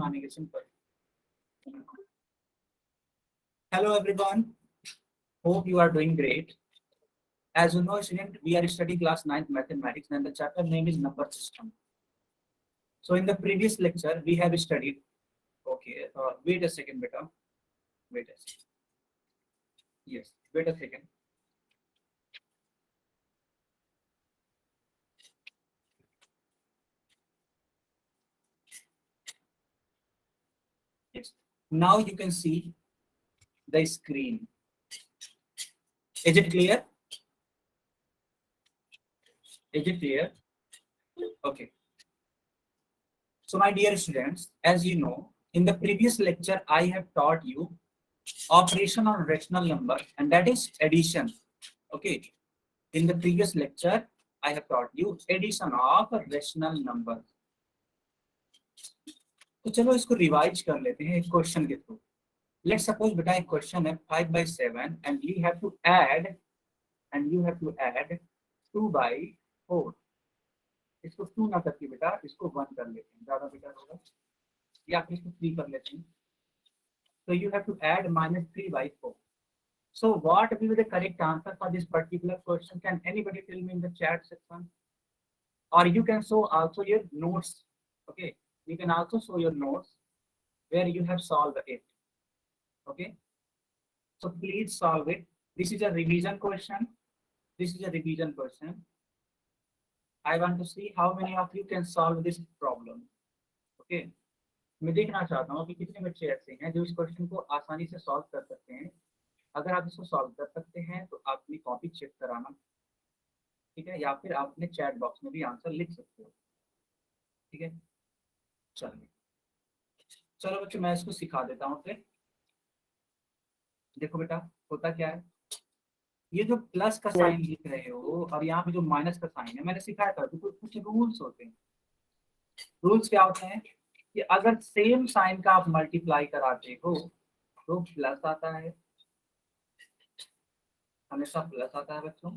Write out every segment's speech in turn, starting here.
मानेंगे, simple. Hello everyone, hope you are doing great. As you know, student, we are studying class 9th mathematics and the chapter name is number system. So in the previous lecture we have studied, okay, wait a second beta, wait a second, yes, wait a second. Yes, now you can see the screen. Is it clear? Is it clear? Okay. So my dear students, as you know, in the previous lecture I have taught you operation on rational number, and that is addition. Okay, in the previous lecture I have taught you addition of rational number. तो चलो इसको revise कर लेते हैं एक question के through. Let's suppose बेटा एक क्वेश्चन है 5/7 and you have to add 2/4. इसको 2 ना करके बेटा इसको 1 कर लेते हैं, ज्यादा बेटर होगा, या फिर इसको 3 कर लेते हैं. So you have to add -3/4. So what will be the correct answer for this particular question? Can anybody tell me in the chat section? Or you can show also your notes. Okay, you can also show your notes where you have solved it. Okay, so please solve it. This is a revision question. This is a revision question. I want to see how many of you can solve this problem. Okay, मैं देखना चाहता हूँ कि कितने बच्चे ऐसे हैं जो इस क्वेश्चन को आसानी से सॉल्व कर सकते हैं. अगर आप इसको सॉल्व कर सकते हैं तो आप अपनी कॉपी चेक कराना, ठीक है, या फिर आप अपने चैट बॉक्स में भी आंसर लिख सकते हो. ठीक है, चलिए चलो बच्चों मैं इसको सिखा देता हूँ फिर. देखो बेटा होता क्या है, ये जो प्लस का साइन लिख रहे हो और यहाँ पे जो माइनस का साइन है, मैंने सिखाया था तो कुछ रूल्स होते हैं. रूल्स क्या होते हैं कि अगर सेम साइन का आप मल्टीप्लाई कराते हो तो प्लस आता है, हमेशा प्लस आता है बच्चों.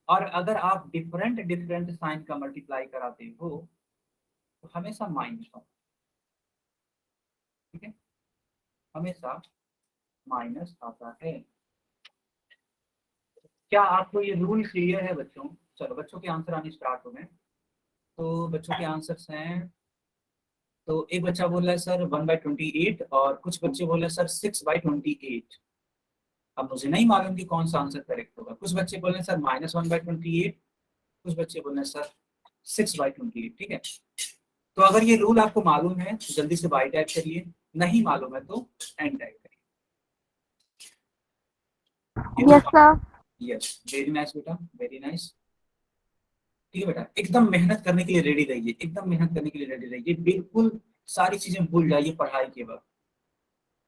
और अगर आप डिफरेंट साइन का मल्टीप्लाई कराते हो तो हमेशा माइनस आता है. ठीक है, हमेशा माइनस आता है. क्या आपको ये रूल क्लियर है बच्चों? चलो बच्चों के आंसर आने स्टार्ट हो गए. तो बच्चों के आंसर्स हैं, तो एक बच्चा बोल रहा है सर 1/28 और कुछ बच्चे बोल रहे हैं सर 6/28. अब मुझे नहीं मालूम कि कौन सा आंसर करेक्ट होगा. कुछ बच्चे बोल रहे हैं सर -1/28, कुछ बच्चे बोल रहे हैं सर 6/28. ठीक है, तो अगर ये रूल आपको मालूम है तो जल्दी से बाई टाइप करिए, नहीं मालूम है तो एंड टाइप करिए. Yes sir. Yes, very nice बेटा, वेरी नाइस. ठीक है बेटा, एकदम मेहनत करने के लिए रेडी रहिए, एकदम मेहनत करने के लिए रेडी रहिए. बिल्कुल सारी चीजें भूल जाइए पढ़ाई के वक्त.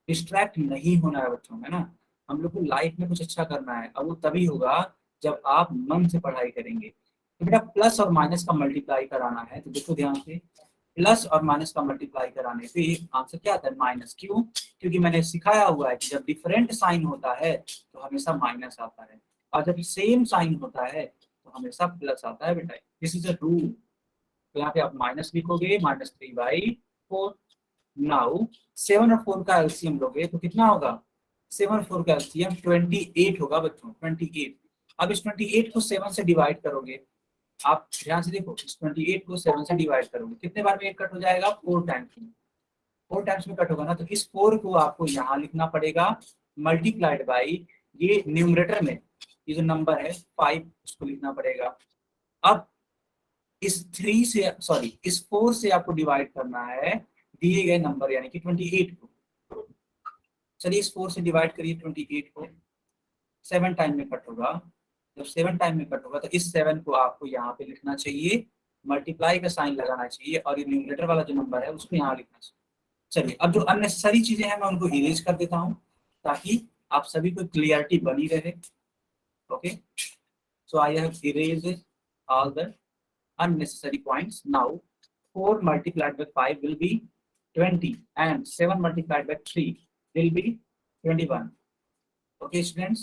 डिस्ट्रैक्ट नहीं होना है बच्चों, है ना. हम लोग को लाइफ में कुछ अच्छा करना है, और वो तभी होगा जब आप मन से पढ़ाई करेंगे. तो बेटा प्लस और माइनस का मल्टीप्लाई कराना है, तो देखो ध्यान से, प्लस और माइनस का मल्टीप्लाई कराने पे आंसर क्या आता है? माइनस. क्यों? क्योंकि मैंने सिखाया हुआ है कि जब डिफरेंट साइन होता है तो हमेशा माइनस आता है, और जब सेम साइन होता है तो हमेशा प्लस आता है बेटा. This is a rule. तो यहाँ पे आप माइनस लिखोगे, -3/4. नाउ 7 और 4 का एलसीएम लोगे तो कितना होगा? 7 और 4 का एलसीएम 28 होगा बच्चों, 28. अब इस 28 को 7 से डिवाइड करोगे, आप ध्यान से देखो, इस 28 को 7 से डिवाइड करोगे, कितने बार में ये कट हो जाएगा? 4 टाइम्स में. 4 टाइम्स में कट होगा ना, तो इस 4 को आपको यहाँ लिखना पड़ेगा मल्टीप्लाइड बाई ये न्यूमरेटर में ये जो नंबर है 5, उसको लिखना पड़ेगा. अब इस 3 से, सॉरी, इस 4 से आपको डिवाइड करना है दिए गए नंबर यानी कि 28 को. चलिए इस 4 से डिवाइड करिए 28 को. 7 टाइम में कट होगा. जब 7 टाइम में कट होगा तो इस 7 को आपको यहाँ पे लिखना चाहिए, मल्टीप्लाई का साइन लगाना चाहिए, और ये न्यूमरेटर वाला जो नंबर है उसको यहाँ लिखना चाहिए. चलिए अब जो अननेसेसरी चीजें हैं मैं उनको इरेज कर देता हूँ ताकि आप सभी को क्लियरिटी बनी रहे. Okay, so I have erased all the unnecessary points. Now 4 multiplied by 5 will be 20 and 7 multiplied by 3 will be 21. Okay students,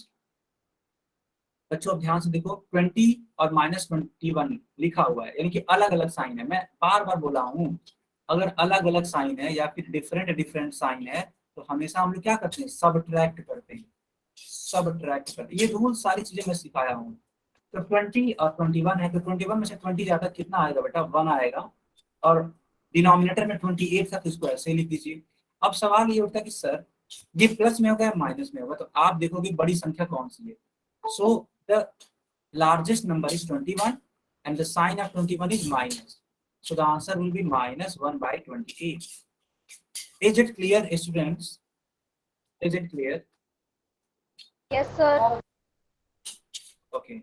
बच्चों अब ध्यान से देखो, 20 और -21 लिखा हुआ है, यानी कि अलग अलग साइन है. मैं बार बार बोला हूँ अगर अलग अलग साइन है या फिर डिफरेंट डिफरेंट साइन है तो हमेशा हम लोग क्या करते हैं, सबट्रैक्ट करते हैं, सबट्रैक्ट करते हैं। ये रूल सारी चीजें मैं सिखाया हूँ। तो 20 और 21 है, तो 21 में से 20 ज्यादा कितना आएगा बेटा, 1 आएगा, और डिनोमिनेटर में 28 था तो इसको ऐसे ही लिख दीजिए। अब सवाल ये उठता है कि सर ये प्लस में होगा या माइनस में होगा, तो आप देखोगे बड़ी संख्या कौन सी है। So the largest number is 21 and the sign of 21 is minus. So the answer will be minus 1 by 28. Is it clear, students? Is it clear? Yes, sir. Okay.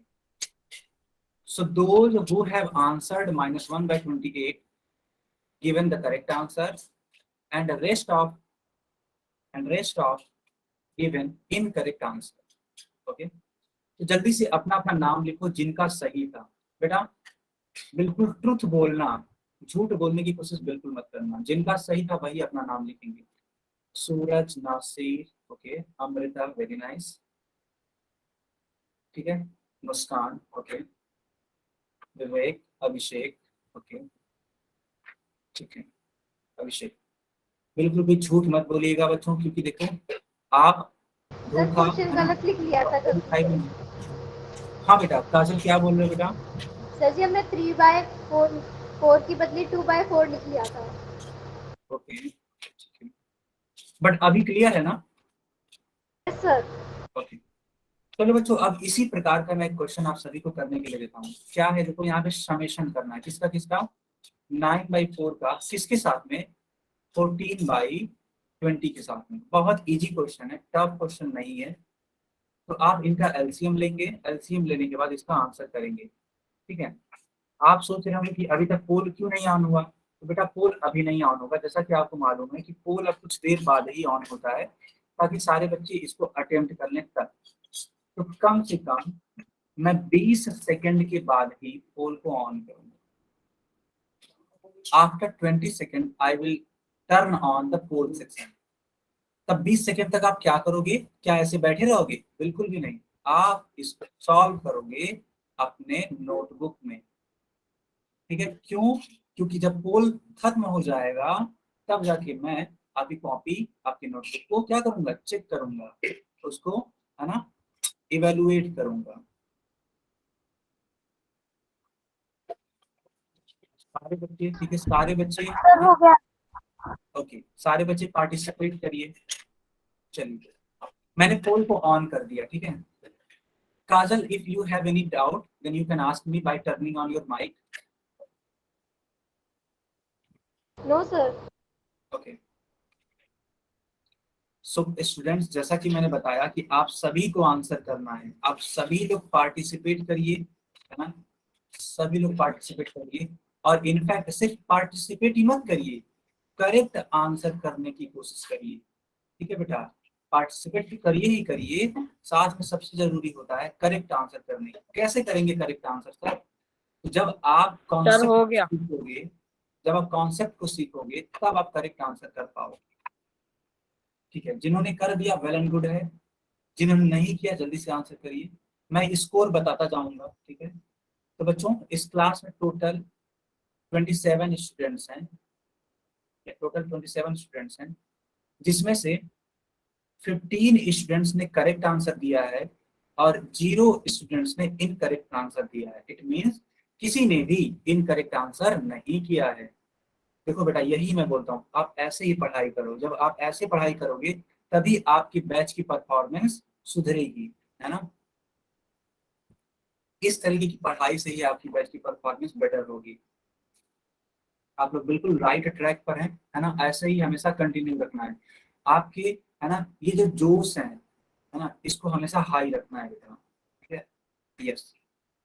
So those who have answered minus 1 by 28 given the correct answer, and the rest of given incorrect answer. Okay. तो जल्दी से अपना अपना नाम लिखो जिनका सही था। बेटा बिल्कुल ट्रुथ बोलना, झूठ बोलने की कोशिश बिल्कुल मत करना। जिनका सही था वही अपना नाम लिखेंगे। Suraj, Nasir, okay, Amrita, very nice, ठीक है, मुस्कान, ओके, विवेक, अभिषेक, ओके, ठीक है, अभिषेक। बिल्कुल भी झूठ मत बोलिएगा बच्चों, क्योंकि देखो आप सर क्वेश्चन गलत लिख लिया था गलती से। हाँ बेटा, काजल क्या बोल रहे हो बेटा? सर जी हमने 3/4 की बदली 2/4 लिख लिया था। ओके, बट अभी क्लियर है ना? Yes sir. ओके, चलो बच्चों, अब इसी प्रकार का मैं एक क्वेश्चन आप सभी को करने के लिए देता हूँ। क्या है, देखो यहाँ पे समेशन करना है, किसका किसका, 9/4 का किसके साथ में, 14/20 के साथ में। बहुत इजी क्वेश्चन है, टफ क्वेश्चन नहीं है। तो आप इनका एलसीएम लेंगे, एलसीएम लेने के बाद इसका आंसर करेंगे, ठीक है। आप सोच रहे होंगे कि अभी तक पोल क्यों नहीं ऑन हुआ, तो बेटा पोल अभी नहीं ऑन होगा। जैसा कि आपको मालूम है कि पोल अब कुछ देर बाद ही ऑन होता है, ताकि सारे बच्चे इसको अटेम्प्ट कर लें तब। तो कम से कम मैं 20 सेकंड के बाद ही पोल को ऑन करूंगा। After 20 second I will turn on the poll section. तब 20 सेकंड तक आप क्या करोगे, क्या ऐसे बैठे रहोगे? बिल्कुल भी नहीं, आप इसको सॉल्व करोगे अपने नोटबुक में, ठीक है। क्यों? क्योंकि जब पोल खत्म हो जाएगा तब जाके मैं आपकी कॉपी, आपकी नोटबुक को क्या करूंगा, चेक करूंगा, उसको, है ना, इवेलुएट करूंगा। सारे बच्चे, ठीक है, सारे बच्चे सर हो गया। ओके, सारे बच्चे पार्टिसिपेट करिए। चलिए, मैंने पोल को ऑन कर दिया, ठीक है। Kajal, if you have any doubt then you can ask me by turning on your mic. No sir. Okay, so students, जैसा कि मैंने बताया कि आप सभी को आंसर करना है, आप सभी लोग पार्टिसिपेट करिए, है ना, सभी लोग पार्टिसिपेट करिए। और इनफैक्ट सिर्फ पार्टिसिपेट ही मत करिए, करेक्ट आंसर करने की कोशिश करिए, ठीक है बेटा। पार्टिसिपेट भी करिए ही करिए, साथ में सबसे जरूरी होता है करेक्ट आंसर करने। कैसे करेंगे करेक्ट आंसर सर? जब आप कॉन्सेप्ट सीखोगे, जब आप कॉन्सेप्ट को सीखोगे तब आप करेक्ट आंसर कर पाओगे, ठीक है। जिन्होंने कर दिया वेल एंड गुड है, जिन्होंने नहीं किया जल्दी से आंसर करिए, मैं स्कोर बताता जाऊंगा, ठीक है। तो बच्चों, इस क्लास में टोटल 27 स्टूडेंट्स हैं, टोटल 27 स्टूडेंट्स हैं, जिसमें से 15 स्टूडेंट्स ने करेक्ट आंसर दिया है और 0 स्टूडेंट्स ने इनकरेक्ट आंसर दिया है। इट मींस किसी ने भी इनकरेक्ट आंसर नहीं किया है। देखो बेटा, यही मैं बोलता हूँ, आप ऐसे ही पढ़ाई करो। जब आप ऐसे पढ़ाई करोगे तभी आपकी बैच की परफॉर्मेंस सुधरेगी, है ना। इस तरीके की पढ़ाई से ही आपकी बैच की परफॉर्मेंस बेटर होगी। आप लोग बिल्कुल राइट ट्रैक पर हैं, है ना। ऐसे ही हमेशा कंटिन्यू रखना है आपके, है ना। ये जो जोश है ना, इसको हमेशा हाई रखना है बेटा, ठीक है। Yes,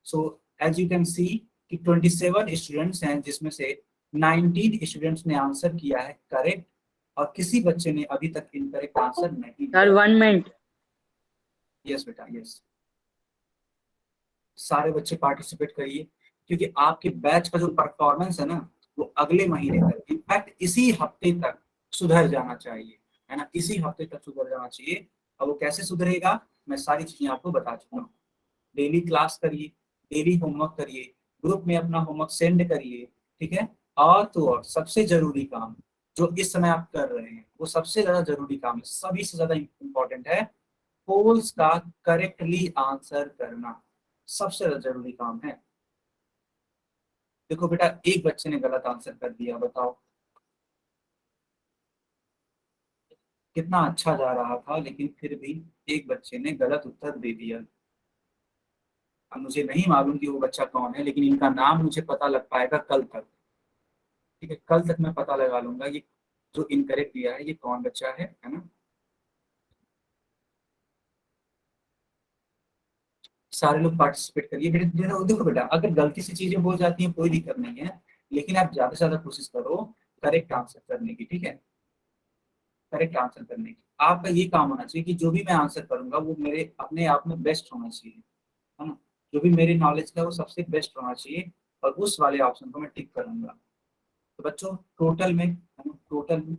so as you can see कि 27 स्टूडेंट्स हैं, जिसमें से 19 स्टूडेंट्स ने आंसर किया है करेक्ट, और किसी बच्चे ने अभी तक इनकरेक्ट आंसर नहीं दिया। 1 मिनट। यस बेटा, यस, सारे बच्चे पार्टिसिपेट करिए, क्योंकि आपके बैच का जो परफॉर्मेंस है ना, वो अगले महीने तक, इनफैक्ट इसी हफ्ते तक सुधर जाना चाहिए, है ना। इसी हफ्ते तक सुधर जाना चाहिए। और वो कैसे सुधरेगा, मैं सारी चीजें आपको बता चुका हूँ। डेली क्लास करिए, डेली होमवर्क करिए, ग्रुप में अपना होमवर्क सेंड करिए, ठीक है। और तो और सबसे जरूरी काम जो इस समय आप कर रहे हैं वो सबसे ज्यादा जरूरी काम है, सभी से ज्यादा इंपॉर्टेंट है। पोल्स का करेक्टली आंसर करना सबसे ज्यादा जरूरी काम है। देखो बेटा, एक बच्चे ने गलत आंसर कर दिया, बताओ कितना अच्छा जा रहा था, लेकिन फिर भी एक बच्चे ने गलत उत्तर दे दिया। अब मुझे नहीं मालूम कि वो बच्चा कौन है, लेकिन इनका नाम मुझे पता लग पाएगा कल तक। ठीक है, कल तक मैं पता लगा लूंगा ये जो इनकरेक्ट दिया है ये कौन बच्चा है ना। सारे लोग पार्टिसिपेट करिए बेटा। देखो बेटा, अगर गलती से चीजें हो जाती हैं कोई दिक्कत नहीं है, लेकिन आप ज्यादा से ज्यादा कोशिश करो करेक्ट आंसर करने की। ठीक है, करेक्ट आंसर करने की आपका ये काम होना चाहिए कि जो भी मैं आंसर करूंगा वो मेरे अपने आप में बेस्ट होना चाहिए, है ना। जो भी मेरे नॉलेज का वो सबसे बेस्ट होना चाहिए, और उस वाले ऑप्शन को मैं टिक करूंगा। तो बच्चों टोटल में, है ना, टोटल में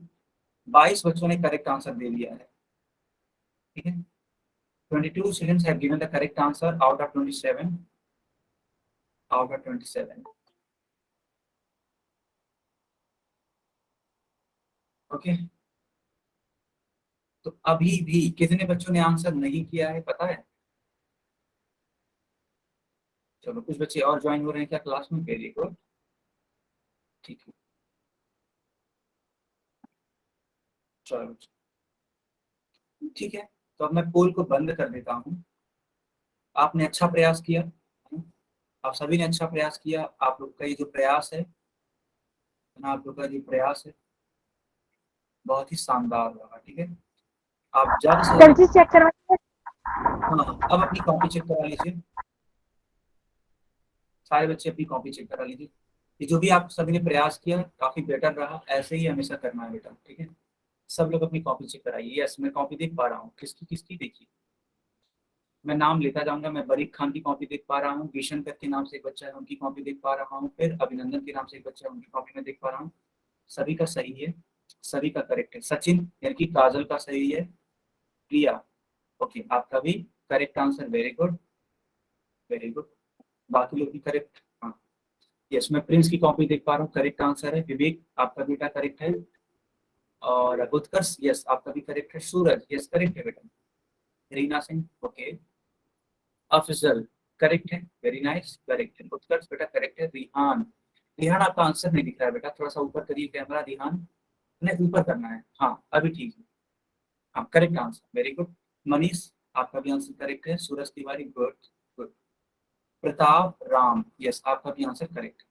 22 बच्चों ने करेक्ट आंसर दे दिया है। ठीक है, 22 students have given the correct answer out of 27, out of 27। Okay, तो अभी भी कितने बच्चों ने आंसर नहीं किया है पता है? चलो कुछ बच्चे और ज्वाइन हो रहे हैं क्या क्लास में? वेरी गुड, ठीक है। चलो ठीक है, तो अब मैं पोल को बंद कर देता हूँ। आपने अच्छा प्रयास किया, है ना? आप सभी ने अच्छा प्रयास किया। आप लोग का ये जो प्रयास है ना, आप लोग का जो प्रयास है बहुत ही शानदार रहा। ठीक है, आप ज्यादा से सर ज्यादा। जी चेक करवाइए। हाँ, अब अपनी कॉपी चेक करा लीजिए। सारे बच्चे अपनी कॉपी चेक करा लीजिए। ये जो भी आप सभी ने प्रयास किया काफी बेटर रहा, ऐसे ही हमेशा करना है बेटा। ठीक है, सब लोग अपनी कॉपी चेक कराइए। यस, मैं कॉपी देख पा रहा हूँ, किसकी किसकी देखिए। मैं नाम लेता जाऊंगा। मैं बरीक खान की कॉपी देख पा रहा हूँ, किशन के नाम से एक बच्चा है उनकी कॉपी देख पा रहा हूँ, फिर अभिनंदन के नाम से एक बच्चा है उनकी कॉपी में देख पा रहा हूँ। सभी का सही है, सभी का करेक्ट है। सचिन यानी कि काजल का सही है। प्रिया, ओके, आपका भी correct answer, very good, very good. बाकी लोग भी करेक्ट, हाँ। यस, मैं प्रिंस की कॉपी देख पा रहा हूँ, करेक्ट आंसर है। विवेक, आपका बेटा करेक्ट है। और उत्कर्ष, यस आपका भी करेक्ट है। सूरज, यस करेक्ट है बेटा। रीना सिंह, ओके। अफजल, करेक्ट है, वेरी नाइस, करेक्ट है। उत्कर्ष बेटा करेक्ट है। रिहान, रिहान आपका आंसर नहीं दिख रहा है बेटा, थोड़ा सा ऊपर करिए कैमरा। रिहान, नहीं ऊपर करना है, हाँ अभी ठीक है। हाँ correct answer, very good. Manish, आपका भी आंसर करेक्ट है। Suraj Tiwari, good good. Pratap Ram, yes आपका भी आंसर करेक्ट है।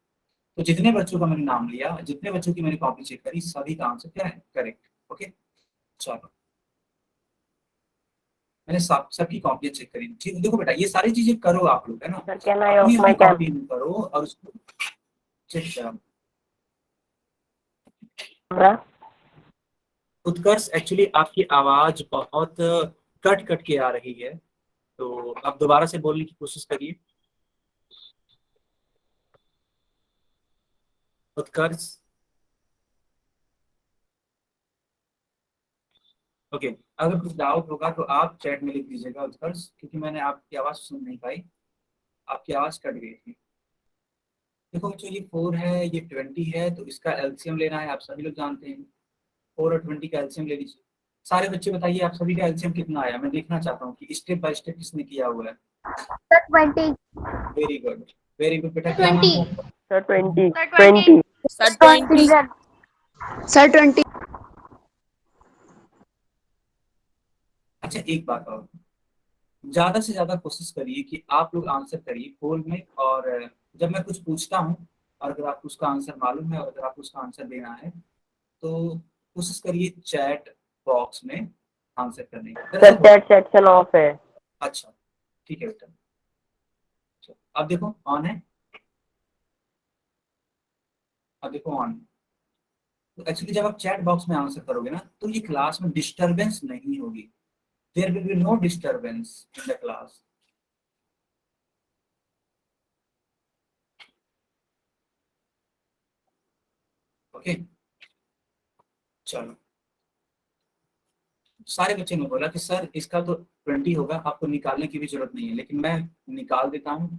तो जितने बच्चों का मैंने नाम लिया, जितने बच्चों की मैंने कॉपी चेक करी, सभी का आंसर क्या है? करेक्ट। ओके, चलो मैंने सबकी कॉपी चेक करी। ठीक, देखो बेटा ये सारी चीजें करो आप लोग, है ना। Sir, can I अपनी off my अपनी camera? कॉपी में करो और उसको चेक करो। उत्कर्ष, एक्चुअली आपकी आवाज बहुत कट कट के आ रही है, तो आप दोबारा से बोलने की कोशिश करिए। उत्कर्ष, ओके। अगर कुछ डाउट होगा तो आप चैट में लिख दीजिएगा उत्कर्ष, क्योंकि मैंने आपकी आवाज सुन नहीं पाई, आपकी आवाज कट गई थी। देखो बच्चों, ये 4 है, ये 20 है, तो इसका एलसीएम लेना है, आप सभी लोग जानते हैं। 4 और 20 का एलसीएम ले लीजिए। सारे बच्चे बताइए आप सभी का एलसीएम कितना आया, मैं देखना चाहता हूँ कि स्टेप बाय स्टेप किसने किया हुआ है। Sir 20। Very good, very good बेटा। क्या नाम 20। है आपका? Sir, 20. सर 20। 20. सर 20 20। सर 20। अच्छा एक बात और, ज्यादा से ज्यादा कोशिश करिए कि आप लोग आंसर करिए पोल में, और जब मैं कुछ पूछता हूँ और अगर आपको उसका आंसर मालूम है और अगर आपको उसका आंसर देना है तो कोशिश करिए चैट बॉक्स में आंसर करने की। Sir, chat section off है. अच्छा ठीक है बेटा, चलो, अब देखो ऑन है, अब देखो ऑन है। तो एक्चुअली जब आप चैट बॉक्स में आंसर करोगे ना तो ये क्लास में डिस्टरबेंस नहीं होगी। There will be no disturbance in the class. Okay, चलो। सारे बच्चे ने बोला कि सर इसका तो 20 होगा, आपको निकालने की भी जरूरत नहीं है, लेकिन मैं निकाल देता हूँ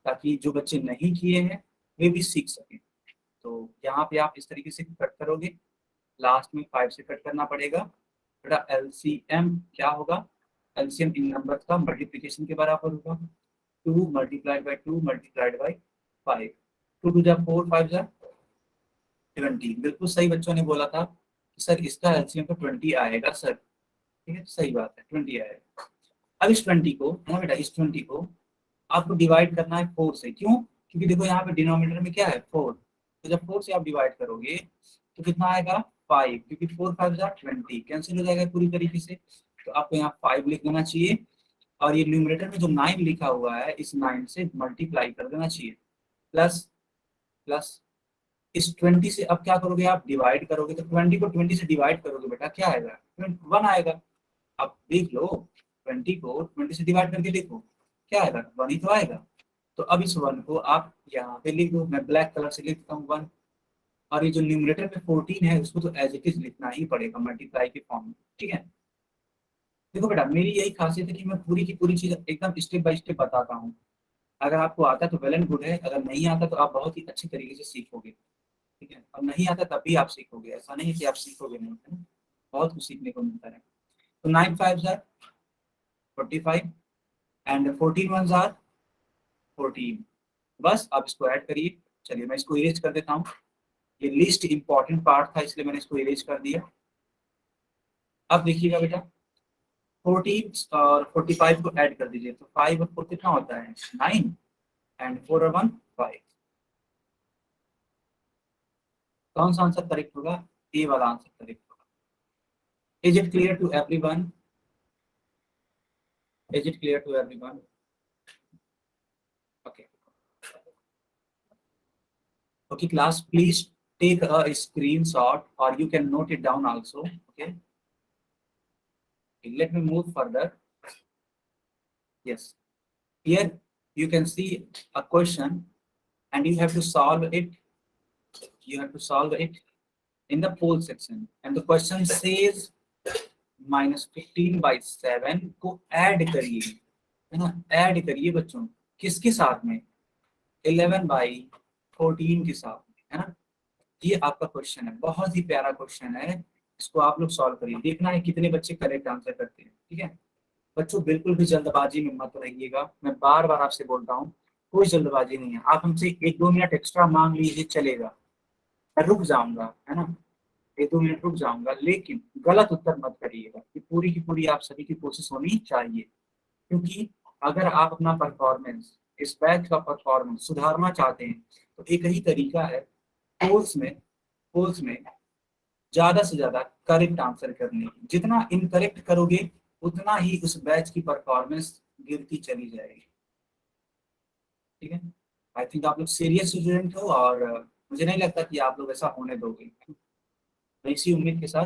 ताकि जो बच्चे नहीं किए हैं वे भी सीख सकें। तो यहाँ पे आप इस तरीके से कट करोगे, लास्ट में 5 से कट करना पड़ेगा। बेटा एलसीएम क्या होगा, एलसीएम इन नंबर का मल्टीप्लिकेशन के बराबर होगा, 2 मल्टीप्लाइड बाई 2 मल्टीप्लाइड बाई 5, 2 टू जा 4, 5 जा 20। बिल्कुल सही बच्चों ने बोला था कि सर इसका एलसीएम तो 20 आएगा सर, ठीक है, सही बात है 20 आएगा। अब इस 20 को, हाँ बेटा, इस 20 को आपको डिवाइड करना है 4 से। क्यों? क्योंकि देखो यहाँ पे डिनोमिनेटर में क्या है 4, तो जब 4 से आप डिवाइड करोगे तो कितना आएगा 5, क्योंकि 4 5 20 कैंसिल हो जाएगा पूरी तरीके से। तो आपको यहाँ 5 लिख देना चाहिए, और ये न्यूमरेटर में जो 9 लिखा हुआ है इस 9 से मल्टीप्लाई कर देना चाहिए, प्लस प्लस इस 20 से अब क्या करोगे, आप डिवाइड करोगे, तो 20 को 20 से डिवाइड करोगे बेटा क्या आएगा, 1 आएगा। अब देख लो 20 को 20 से डिवाइड करके देखो क्या आएगा, 1 ही तो आएगा। तो अब इस 1 को आप यहाँ पे लिख दो, मैं ब्लैक कलर से लिखता हूँ 1, और ये जो न्यूमरेटर में 14 है उसको तो एज इट इज लिखना ही पड़ेगा मल्टीप्लाई के फॉर्म में, ठीक है। देखो बेटा मेरी यही खासियत है कि मैं पूरी की पूरी चीज एकदम स्टेप बाय स्टेप बताता हूँ। अगर आपको आता है तो वेल एंड गुड है, अगर नहीं आता तो आप बहुत ही अच्छी तरीके से सीखोगे, ठीक है। और नहीं आता तब भी आप सीखोगे, ऐसा नहीं है कि आप सीखोगे नहीं, है ना, बहुत कुछ सीखने को मिलता है। तो 9 5 आर 45 एंड 14 1 आर 14। बस आप इसको ऐड करिए। चलिए मैं इसको इरेज कर देता हूँ, ये लिस्ट इंपॉर्टेंट पार्ट था इसलिए मैंने इसको इरेज कर दिया। अब देखिएगा बेटा 14 और 45 को ऐड कर दीजिए, तो 5 और 4 कितना होता है 9, एंड 4 और 1 5। कौन सा आंसर करेक्ट होगा, ए वाला आंसर करेक्ट होगा। Is it clear to everyone, is it clear to everyone? Okay okay class, please take a screenshot or you can note it down also, okay. Let me move further. Yes, here you can see a question and you have to solve it, you have to solve it in the poll section, and the question says -15/7 को add करिए, है ना, add करिए बच्चों, किसके साथ में, 11/14 के साथ में, है ना। ये आपका क्वेश्चन है, बहुत ही प्यारा क्वेश्चन है, इसको आप लोग सॉल्व करिए, देखना है कितने बच्चे करेक्ट आंसर करते हैं, ठीक है। बच्चों बिल्कुल भी जल्दबाजी में मत रहिएगा, मैं बार बार आपसे बोलता हूँ, कोई जल्दबाजी नहीं है। आप हमसे 1-2 मिनट एक्स्ट्रा मांग लीजिए चलेगा, मैं रुक जाऊंगा, है ना, 1-2 मिनट रुक जाऊंगा, लेकिन गलत उत्तर मत करिएगा, कि पूरी की पूरी आप सभी की कोशिश होनी चाहिए। क्योंकि अगर आप अपना परफॉर्मेंस, इस बैच का परफॉर्मेंस सुधारना चाहते हैं तो एक ही तरीका है, पोल्स में ज्यादा से ज्यादा करेक्ट आंसर करने की। जितना इनकरेक्ट करोगे उतना ही उस बैच की परफॉर्मेंस गिरती चली जाएगी, ठीक है। आई थिंक आप लोग सीरियस स्टूडेंट हो, और मुझे नहीं लगता कि आप लोग ऐसा होने दोगे। मैं इसी उम्मीद के साथ,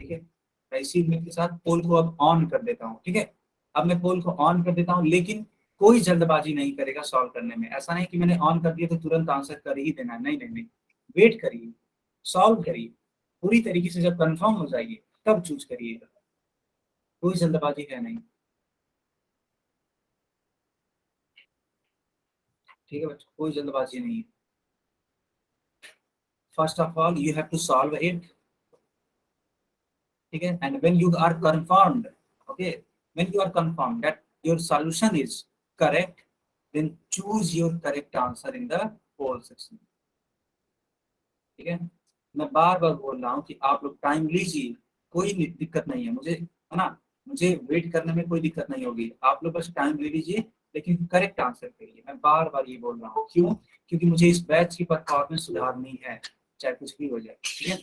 ठीक है, मैं इसी उम्मीद के साथ पोल को अब ऑन कर देता हूँ, ठीक है। अब मैं पोल को ऑन कर देता हूँ, लेकिन कोई जल्दबाजी नहीं करेगा सॉल्व करने में। ऐसा नहीं कि मैंने ऑन कर दिया तो तुरंत आंसर कर ही देना है, नहीं नहीं नहीं, वेट करिए, सॉल्व करिए, पूरी तरीके से जब कंफर्म हो जाइए तब चूज करिएगा, कोई जल्दबाजी है नहीं, ठीक है बच्चों, कोई जल्दबाजी नहीं है। First of all you have to solve it, ठीक है, and when you are confirmed, okay, when you are confirmed that your solution is correct, then choose your correct answer in the poll section, ठीक है। मैं बार बार बोल रहा हूँ कि आप लोग टाइम लीजिए, कोई दिक्कत नहीं है मुझे, है ना, मुझे वेट करने में कोई दिक्कत नहीं होगी, आप लोग बस टाइम ले लीजिए, लेकिन करेक्ट आंसर करिए। मैं बार बार ये बोल रहा हूँ, क्यों? क्योंकि मुझे इस बैच की परफॉर्मेंस सुधारनी है, चाहे कुछ भी हो जाए, ठीक है,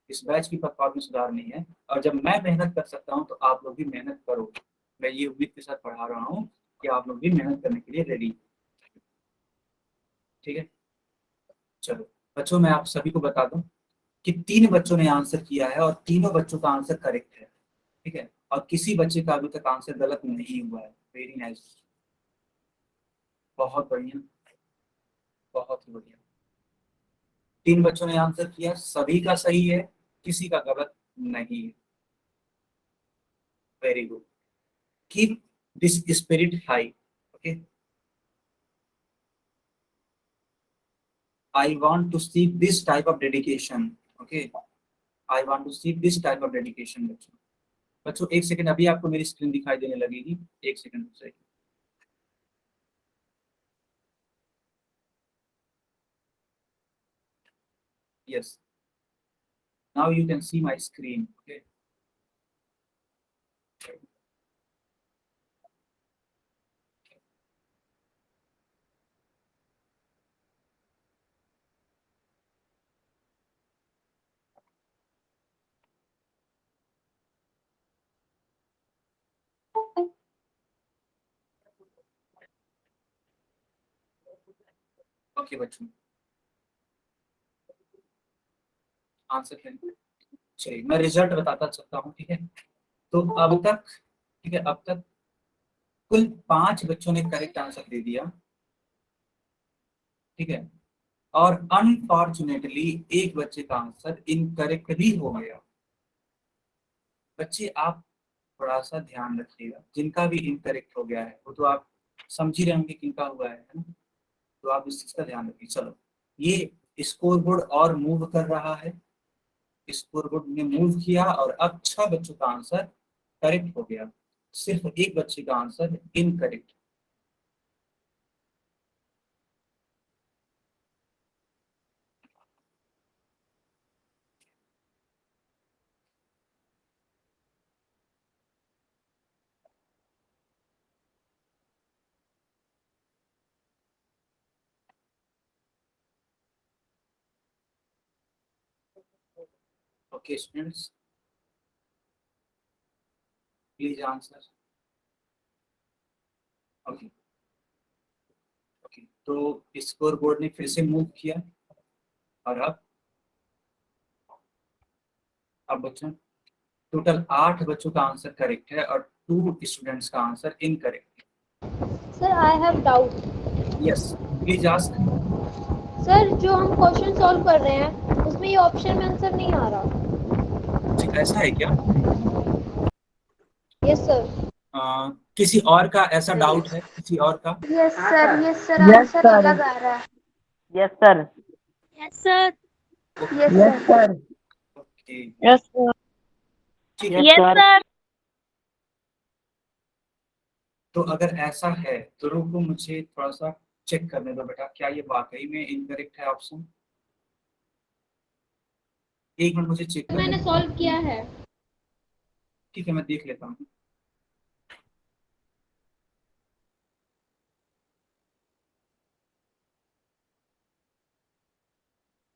इस बैच की परफॉर्मेंस सुधारनी है। और जब मैं मेहनत कर सकता हूँ तो आप लोग भी मेहनत करो, मैं ये उम्मीद के साथ पढ़ा रहा हूँ कि आप लोग भी मेहनत करने के लिए रेडी, ठीक है। चलो बच्चों, मैं आप सभी को बता दूं कि 3 बच्चों ने आंसर किया है और तीनों बच्चों का आंसर करेक्ट है, ठीक है, और किसी बच्चे का अभी तक आंसर गलत नहीं हुआ है। वेरी नाइस, बहुत बढ़िया, बहुत ही बढ़िया। 3 बच्चों ने आंसर किया, सभी का सही है, किसी का गलत नहीं है। Very good, keep this spirit high, okay. I want to see this type of dedication. Okay, I want to see this type of dedication. बच्चों एक सेकंड, अभी आपको मेरी स्क्रीन दिखाई देने लगेगी, एक सेकंड से। Yes, now you can see my screen. Okay. Okay बच्चों, आंसर करें। चलिए मैं रिजल्ट बताता चलता हूँ, ठीक है। तो अब तक, ठीक है, अब तक कुल 5 बच्चों ने करेक्ट आंसर दे दिया, ठीक है। और अनफॉर्चुनेटली एक बच्चे का आंसर इनकरेक्टली हो गया। बच्चे आप थोड़ा सा ध्यान रखिएगा, जिनका भी इनकरेक्ट हो गया है वो तो आप समझ ही रहे होंगे किनका हुआ है ना, तो आप इस चीज का ध्यान रखिए। चलो, ये स्कोर बोर्ड और मूव कर रहा है, स्कोर बोर्ड ने मूव किया और अब 6 बच्चों का आंसर करेक्ट हो गया, सिर्फ एक बच्चे का answer incorrect. Okay students, please answer. Okay okay, तो स्कोर बोर्ड ने फिर से मूव किया और अब बच्चों टोटल 8 बच्चों का आंसर करेक्ट है और 2 स्टूडेंट्स का answer incorrect. Sir I have doubt. Yes please ask. Sir जो हम क्वेश्चन सॉल्व कर रहे हैं उसमें ये ऑप्शन में आंसर नहीं आ रहा। ऐसा है क्या? Yes sir. किसी और का ऐसा डाउट है, किसी और का? Yes sir, yes sir, Yes, answer sir. अलग आ रहा है। Yes, sir. Yes sir. Yes Yes, sir. sir. Okay Yes, sir. ठीक है। Yes, sir. तो अगर ऐसा है तो रुको, मुझे थोड़ा सा चेक करने दो बेटा, क्या ये वाकई में इनकरेक्ट है ऑप्शन? एक मिनट मुझे चेक करने मैंने दो। सॉल्व किया है। ठीक है, मैं देख लेता हूँ।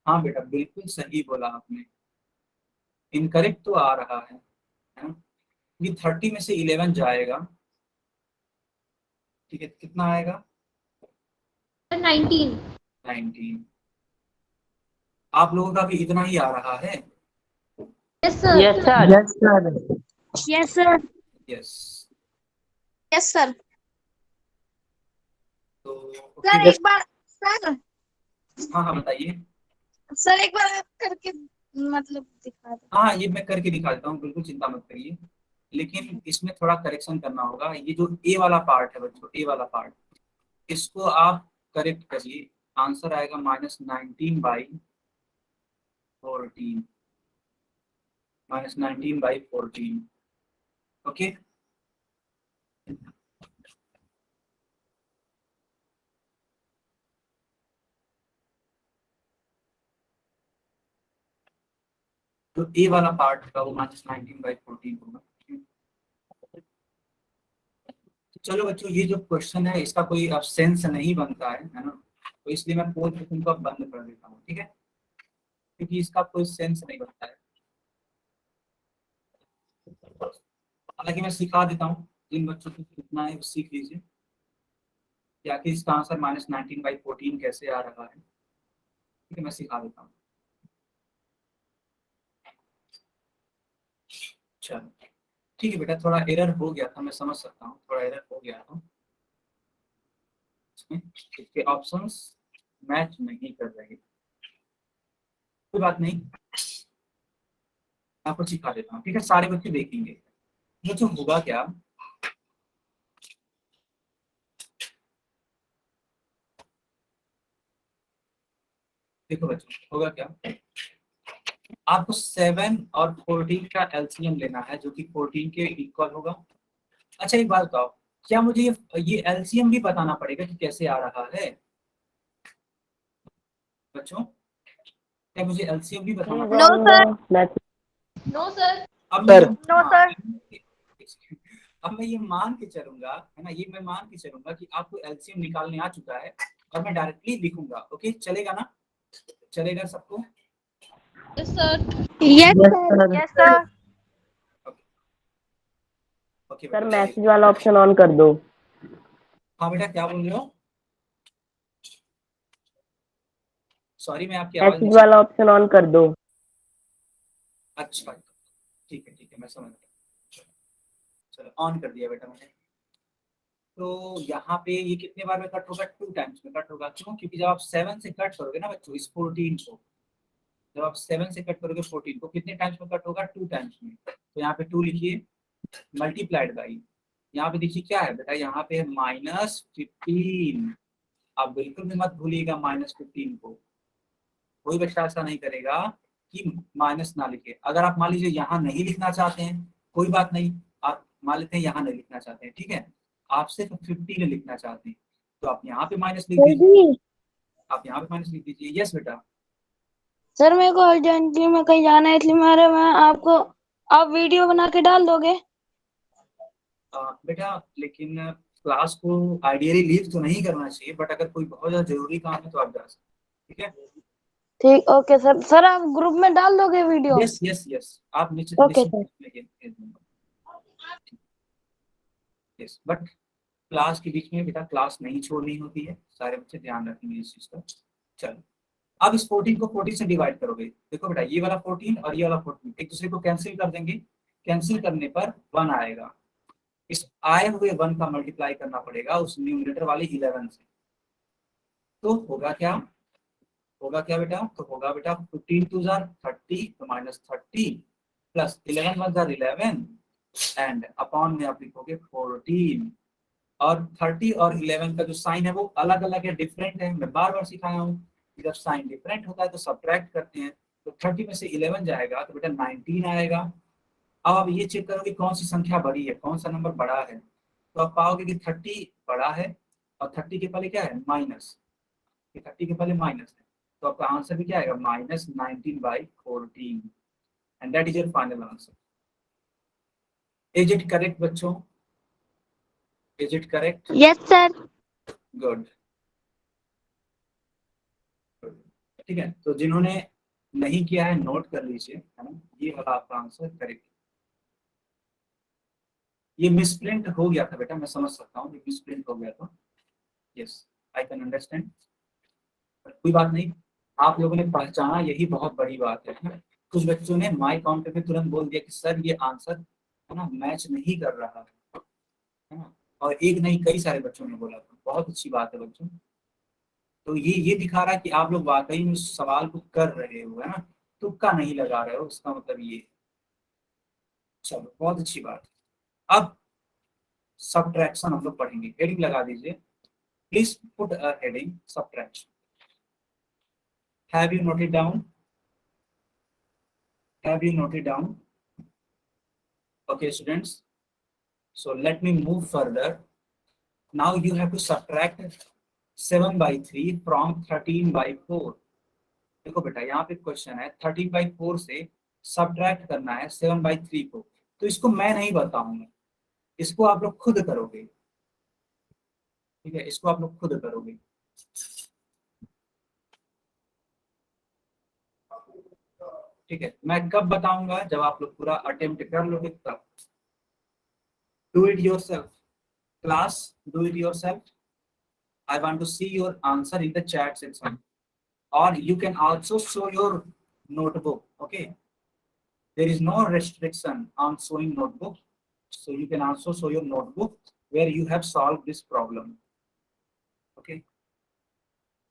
हाँ बेटा, बिल्कुल सही बोला आपने, इनकरेक्ट तो आ रहा है ना? ये 30 में से 11 जाएगा, ठीक है, कितना आएगा? 19। 19। आप लोगों का भी इतना ही आ रहा है? Yes sir. Yes, sir. Yes, sir. Yes sir. Yes. Yes sir. तो सर ओके, एक बार, सर हाँ हाँ बताइए। सर एक बार आप करके मतलब दिखा दो। हाँ ये मैं करके दिखा देता हूँ, बिल्कुल चिंता मत करिए, लेकिन इसमें थोड़ा करेक्शन करना होगा। ये जो ए वाला पार्ट है बच्चों, ए वाला पार्ट, इसको आप करेक्ट करिए। आंसर आएगा -19/14, -19/14। ओके, तो ए वाला पार्ट का वो -19/14 होगा। तो चलो बच्चों, ये जो क्वेश्चन है इसका कोई अब सेंस नहीं बनता है ना, तो इसलिए मैं पोल को बंद कर देता हूँ, ठीक है, क्योंकि इसका कोई सेंस नहीं बनता है। हालांकि मैं सिखा देता हूँ, जिन बच्चों को सीखना है वो सीख लीजिए कि आखिर इसका आंसर -19/14 कैसे आ रहा है, ठीक है, मैं सिखा देता हूँ। चलो ठीक है बेटा, थोड़ा एरर हो गया था, मैं समझ सकता हूँ, थोड़ा एरर हो गया था इसमें, इसके ऑप्शंस मैच नहीं कर रहे, कोई बात नहीं, आपको सिखा देता हूँ, ठीक है, सारे बच्चे देखेंगे। बच्चों होगा क्या, देखो बच्चों, होगा क्या, आपको 7 और 14 का एलसीएम लेना है जो कि 14 के इक्वल होगा। अच्छा एक बात बताओ, क्या मुझे ये एलसीएम भी बताना पड़ेगा कि कैसे आ रहा है बच्चों? क्या मुझे एलसीएम भी बताना Please पड़ेगा? on math. No sir. अब मैं सर। No sir. अब मैं ये मान के चलूंगा, है ना, ये मैं मान के चलूंगा कि आपको एलसीएम निकालने आ चुका है और मैं डायरेक्टली लिखूंगा। ओके, चलेगा ना? चलेगा सबको? Yes sir. Yes, sir. Yes sir. Okay sir बेटा, मैसेज वाला ऑप्शन ऑन कर दो। हाँ बेटा, क्या बोल रहे हो? सॉरी, मैं आपकी आवाज नहीं मैसेज सुन। वाला ऑप्शन ऑन कर दो। अच्छा, ठीक है, मैं समझ गया। चलो, ऑन कर दिया बेटा मैंने। तो यहाँ पे ये कितने बार में कट होगा? 2 टाइम्स में कट होगा। क्यों? क्योंकि जब आप 7 से कट करोगे ना बच्चों इस 14 को, जब आप 7 से कट करोगे 14 को, कितने टाइम्स में कट होगा? 2 टाइम्स में। तो यहाँ पे 2 लिखिए, मल्टीप्लाइड बाई, यहाँ पे देखिए क्या है बेटा, यहाँ पे -15। आप बिल्कुल भी मत भूलिएगा -15 को। कोई बच्चा ऐसा नहीं करेगा कि माइनस ना लिखे। अगर आप मान लीजिए यहाँ नहीं लिखना चाहते हैं, कोई बात नहीं, आप मान लेते हैं यहाँ नहीं लिखना चाहते हैं, ठीक है, आप सिर्फ 15 लिखना चाहते हैं, तो आप यहाँ पे माइनस लिख दीजिए, आप यहाँ पे माइनस लिख दीजिए। यस बेटा। सर मेरे को अर्जेंटली में कहीं जाना है, इसलिए मैं आपको, आप वीडियो बना के डाल दोगे? बेटा लेकिन क्लास को आइडियली लीव तो नहीं करना चाहिए, बट अगर कोई बहुत ज्यादा जरूरी काम है तो आप जा सकते हैं, ठीक है? ठीक, ओके सर। सर आप ग्रुप में डाल दोगे वीडियो? यस यस यस, आप निश्चित ओके निश्चित भेज दूंगा। यस, बट क्लास के बीच में बेटा क्लास नहीं छोड़नी होती है, सारे बच्चे ध्यान रखेंगे इस चीज का। चलो, अब इस 14 को 14 से डिवाइड करोगे। देखो बेटा, ये वाला 14 और ये वाला 14 एक दूसरे को कैंसिल कर देंगे, कैंसिल करने पर 1 आएगा। इस आए हुए 1 का मल्टीप्लाई करना पड़ेगा उस न्यूमरेटर वाले 11 से। तो होगा क्या, होगा क्या बेटा? तो होगा बेटा 15 2 30, तो -30 प्लस 11 1 11 एंड अपॉन में आप लिखोगे 14। और 30 और 11 का जो साइन है वो अलग अलग है, डिफरेंट है। मैं बार बार सिखाया हूँ, जब साइन डिफरेंट होता है तो सब्ट्रैक्ट करते हैं। तो 30 में से 11 जाएगा तो बेटा 19 आएगा। अब आप ये चेक करोगे कौन सी संख्या बड़ी है, कौन सा नंबर बड़ा है, तो आप पाओगे कि 30 बड़ा है और 30 के पहले क्या है? माइनस। 30 के पहले माइनस है, तो आपका आंसर भी क्या आएगा? -19/14 and that is your final answer. Is it correct बच्चों? Is it correct? Yes sir. Good. ठीक है, तो जिन्होंने नहीं किया है नोट कर लीजिए, है ना, ये वाला आपका आंसर करेक्ट। ये मिसप्रिंट हो गया था बेटा, मैं समझ सकता हूँ, ये मिसप्रिंट हो गया था। यस, आई कैन अंडरस्टैंड, कोई बात नहीं, आप लोगों ने पहचाना, यही बहुत बड़ी बात है ना? कुछ बच्चों ने माई काउंटर पे तुरंत बोल दिया कि सर ये आंसर, है ना, मैच नहीं कर रहा है ना, और एक नहीं कई सारे बच्चों ने बोला था। बहुत अच्छी बात है बच्चों, तो ये दिखा रहा है कि आप लोग वाकई में सवाल को कर रहे हो, है ना, तुक्का नहीं लगा रहे हो, उसका मतलब ये। चलो, बहुत अच्छी बात। अब सब्ट्रैक्शन हम लोग पढ़ेंगे, हेडिंग लगा दीजिए please, put a heading subtraction. Have you noted down? Have you noted down? Okay students, so let me move further. Now you have to subtract 7/3 from 13/4. देखो बेटा, यहाँ पे क्वेश्चन है 13/4 से सब्ट्रैक्ट करना है 7/3 को, तो इसको मैं नहीं बताऊंगा, इसको आप लोग खुद करोगे, ठीक है, इसको आप लोग खुद करोगे। ठीक है, मैं कब बताऊंगा? जब आप लोग पूरा अटेम्प्ट कर लोगे तब। Do it yourself class, do it yourself. I want to see your answer in the chat section, or you can also show your notebook. Okay, there is no restriction on showing notebook, so you can also show your notebook where you have solved this problem. Okay,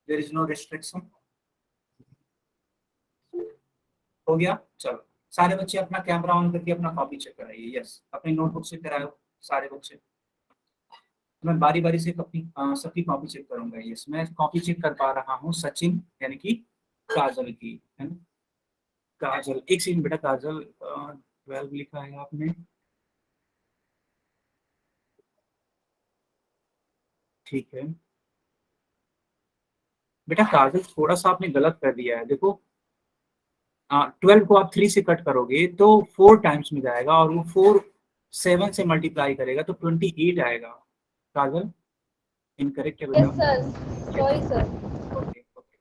there is no restriction. हो गया? चलो, सारे बच्चे अपना camera on करके अपना copy check कराइए। Yes, अपनी नोटबुक से कराओ सारे बच्चे। मैं बारी बारी से सबकी कॉपी चेक करूंगा। यस, मैं कॉपी चेक कर पा रहा हूँ। सचिन यानी कि काजल की, है ना, काजल। एक सेकंड बेटा, काजल 12 लिखा है आपने, ठीक है बेटा। काजल थोड़ा सा आपने गलत कर दिया है, देखो 12 को आप 3 से कट करोगे तो 4 टाइम्स में जाएगा, और वो 4 7 से मल्टीप्लाई करेगा तो 28 आएगा। काजल इनकरेक्ट है यस बेटा। Sir, sorry sir. Okay okay,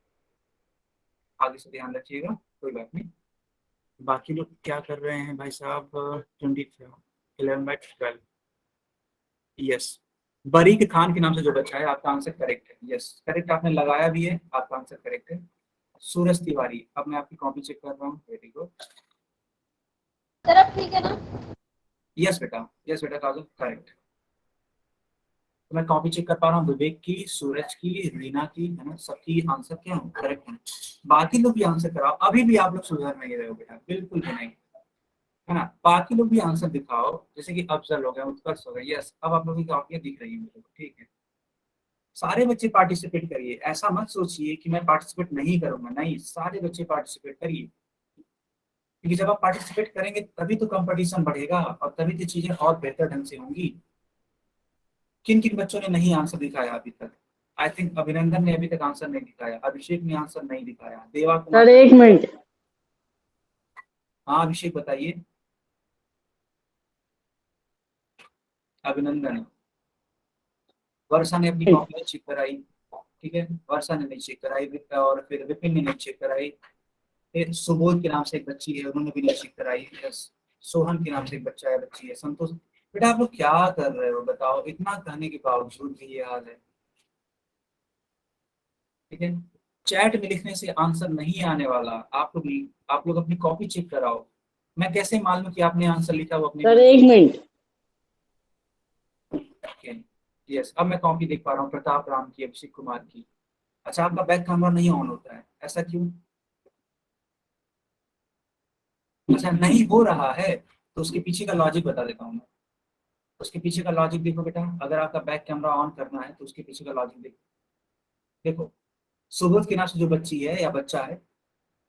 आगे से ध्यान रखिएगा, कोई बात नहीं। बाकी लोग क्या कर रहे हैं भाई साहब? 23 11/12, यस। बरीक खान के नाम से जो बच्चा है, आपका आंसर करेक्ट है, यस करेक्ट आपने लगाया भी है, आपका आंसर करेक्ट है। सूरज तिवारी, अब मैं आपकी कॉपी चेक कर रहा हूँ, वेरी गुड। सर अब ठीक है ना? यस बेटा, यस बेटा, काजल करेक्ट। तो मैं कॉपी चेक कर पा रहा हूँ, विवेक की, सूरज की, रीना की, है ना, सबकी आंसर क्या है, करेक्ट है। बाकी लोग भी आंसर कराओ, अभी भी आप लोग सुधर नहीं रहे हो बेटा, बिल्कुल भी नहीं, है ना। बाकी लोग भी आंसर दिखाओ, जैसे कि अफजल हो गया, उत्कर्ष हो गया, यस अब आप लोगों की कॉपियां दिख रही है मेरे को, ठीक है। सारे बच्चे पार्टिसिपेट करिए, ऐसा मत सोचिए कि मैं पार्टिसिपेट नहीं करूंगा, नहीं, सारे बच्चे पार्टिसिपेट करिए, क्योंकि जब आप पार्टिसिपेट करेंगे तभी तो कंपटीशन बढ़ेगा, और तभी तो चीजें और बेहतर ढंग से होंगी। किन किन बच्चों ने नहीं आंसर दिखाया अभी तक? आई थिंक अभिनंदन ने अभी तक आंसर नहीं दिखाया, अभिषेक ने आंसर नहीं दिखाया, देवा कुमार। Sir 1 minute. हाँ अभिषेक बताइए। अभिनंदन, वर्षा ने अपनी कॉपी चेक कराई, ठीक है, वर्षा ने नहीं चेक कराई, और फिर विपिन ने नहीं चेक कराई, फिर सुबोध के नाम से एक बच्ची है, उन्होंने भी नहीं चेक कराई, यस। सोहन के नाम से एक बच्चा है, बच्ची है, संतोष। बेटा आप लोग क्या कर रहे हो बताओ, इतना कहने के बावजूद भी ये हाल है, ठीक है। चैट में लिखने से आंसर नहीं आने वाला, आप लोग अपनी कॉपी चेक कराओ। मैं कैसे मालूम कि आपने आंसर लिखा वो अपने सर 1 मिनट। यस, अब मैं कॉपी देख पा रहा हूँ, प्रताप राम की, अभिषेक कुमार की। अच्छा, आपका बैक कैमरा नहीं ऑन होता है, ऐसा क्यों? अच्छा नहीं हो रहा है, तो उसके पीछे का लॉजिक बता देता हूँ मैं। उसके पीछे का लॉजिक देखो बेटा, अगर आपका बैक कैमरा ऑन करना है तो उसके पीछे का लॉजिक देखो। देखो, सुबोध के नाम से जो बच्ची है या बच्चा है,